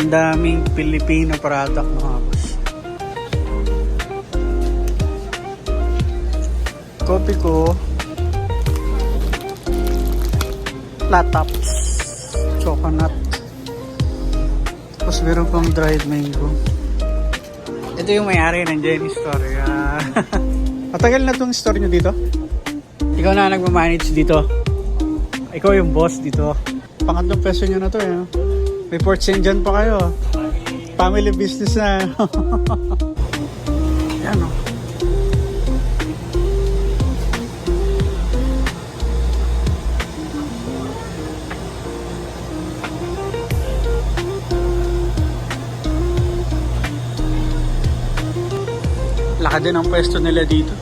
Ang daming Filipino product mga boss. Kopi ko, flat tops, coconut. Tapos meron pang dried mango. Ito yung may-ari ng Jenny Store. Matagal na tong store nyo dito? Ikaw na nagmamanage dito? Ikaw yung boss dito? Pangatlong peso nyo na to eh. May Port St. John pa kayo. Family business na. Yan o. Laka din ang pwesto nila dito.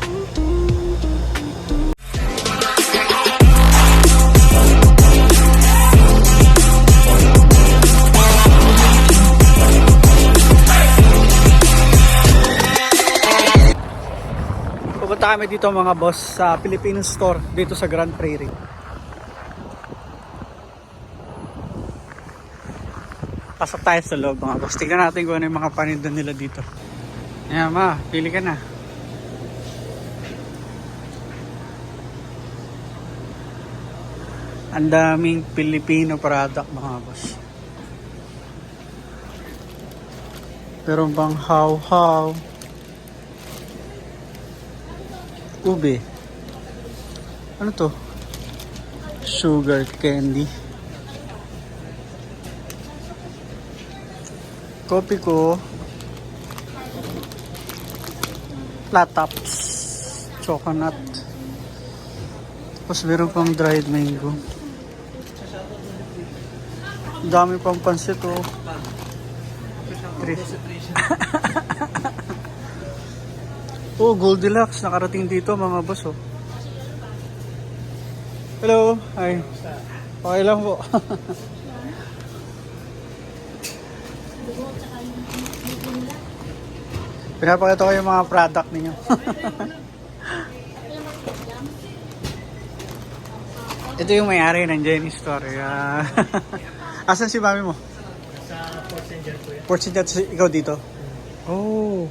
Pupunta kami dito mga boss sa Filipino store dito sa Grand Prairie. Pasok tayo sa loob mga boss. Tingnan natin kung ano yung mga paninda nila dito. Ayan ma, pili ka na. Ang daming Filipino product mga boss. Pero bang how ube. Ano to? Sugar candy. Kopi ko, flat tops, coconut. Tapos meron pang dried mango. Dami pang pansit oh. Oh, Goldilocks nakarating dito mga boss oh. Hello, hi. Okay lang po. Pinapakita ko yung mga product ninyo. Ito yung may-ari ng Jenny Store. Asan si mami mo? Sa Port St. John po yan. Port St. John, ikaw dito? Oh.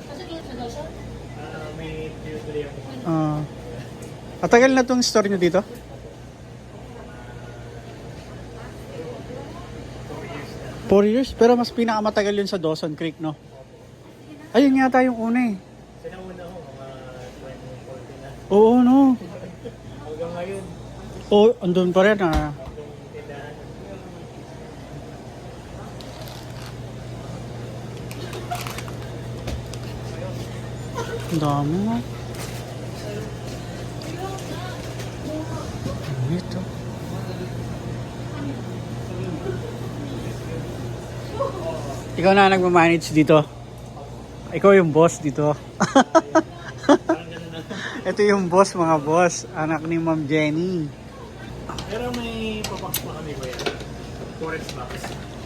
May tuloy ako. Matagal na tong store nyo dito? 4 years? Pero mas pinakamatagal yun sa Dawson Creek, no? Ayun yata yung una eh. Sinauna ko, mga 2014 na. Oo, no? Hanggang ngayon, Oo, andun pa rin ah. itong tindahan. Ang dami nga. Ito. Ikaw na nagmamanage dito? Ikaw yung boss dito? Ito yung boss mga boss. Anak ni Ma'am Jenny. Pero may pabox pa kami ba yan? Forex box.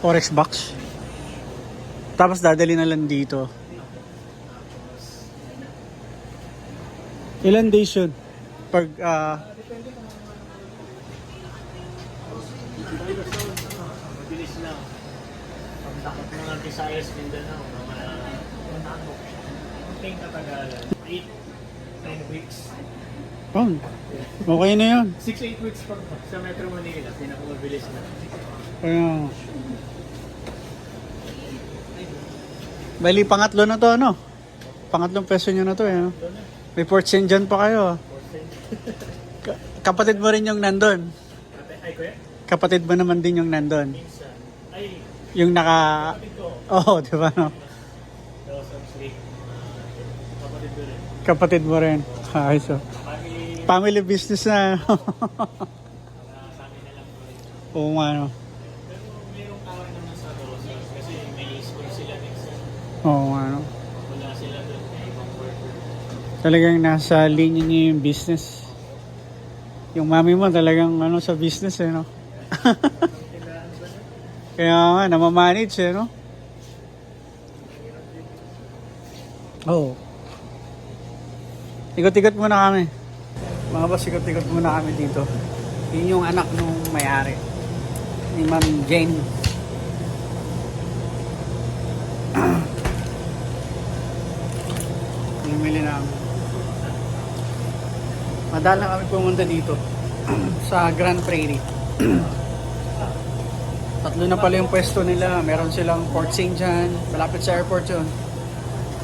Forex box. Tapos dadali na lang dito. Ilan days yun? Pag Mabilis lang. Pagtakot mga Visayas, Mindanao, mga konting katagalan. 8-9 weeks. oh, okay na yun. 6-8 weeks pag sa Metro Manila, pinakamabilis na. Kaya, bali pangatlo na to ano? Pangatlong peso nyo na to eh. May Port St. John pa kayo. Kapatid mo rin yung nandun. Ay, kuya? Kapatid mo naman din yung nandun. Minsan. Ay, Yung naka... kapatid ko. Oo, di ba no? Dawson Creek. Kapatid ko rin. Kapatid mo rin. Ay, so. Pagi, Family business na. sa amin na lang po rin. Oo nga no. Pero mayroong kawan naman sa Dawson kasi may school sila minsan. Oo nga no. Wala sila doon, may ibang worker. Talagang nasa linya niyo yung business. Yung mami mo talagang ano sa business eh no. Kaya nga, namamanage eh no. Oo. Ikot-ikot muna kami. Mga boss, ikot-ikot muna kami dito. Yun yung anak nung may-ari. Ni Ma'am Jane. pamili namin. Madalang kami pumunta dito sa Grand Prairie. Tatlo na pala yung pwesto nila. Meron silang Port St. John, malapit sa airport yun.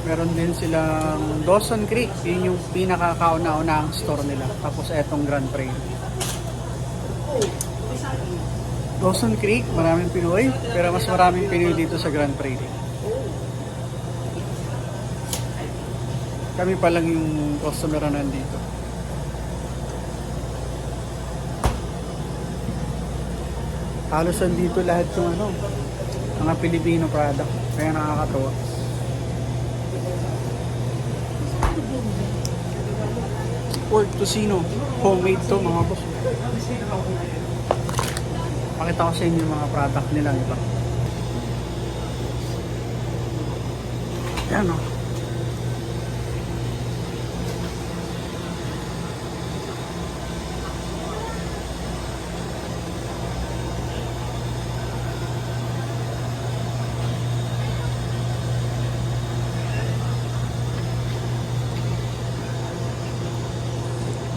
Meron din silang Dawson Creek, yun yung pinakakauna-unahang store nila. Tapos etong Grand Prairie. Dawson Creek, maraming Pinoy, pero mas maraming Pinoy dito sa Grand Prairie. Kami pa lang yung customer na nandito. Halos nandito lahat yung mga Pilipino product. Kaya nakakatawa. Pork Tocino. Homemade to mga boss. Pakita ko sa inyo yung mga product nila. Iba. Yan o.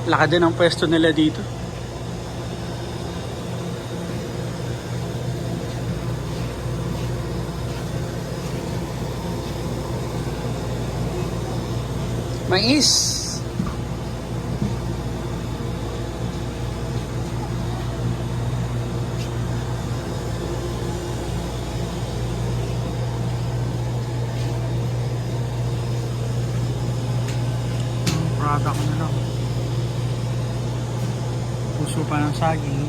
Laka din ang pwesto nila dito. Mais. Product nila. Puso pa ng saging.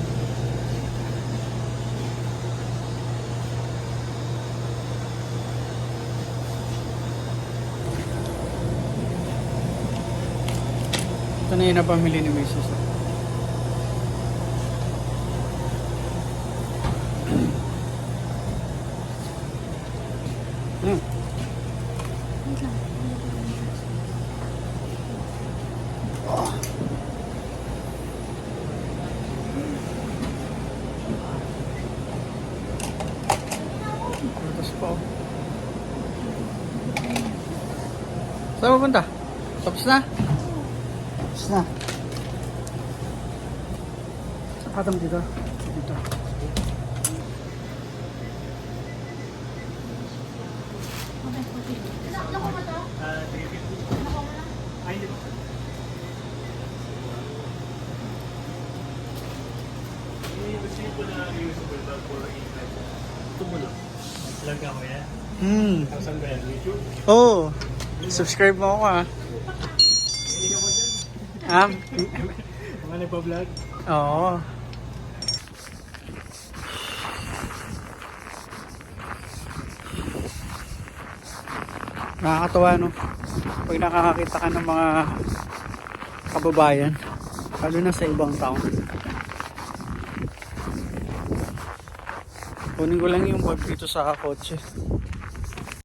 Ito na yun na pamili ni Mrs. Tapos po. Saan mapunta? Tapos na? Tapos na. Sakatang dito. Dito. Ay, di ba? Gusto ko na reusable bag for 8 Ito mo lang. Vlog ako yan. Saan ba yan? YouTube? Oh, subscribe mo ako ah. Hindi ka mo dyan. Mga nagpa-vlog? Oo. Nakakatawa no. Pag nakakakita ka ng mga kababayan, lalo na sa ibang town. Kunin ko lang yung bag dito sa kotse.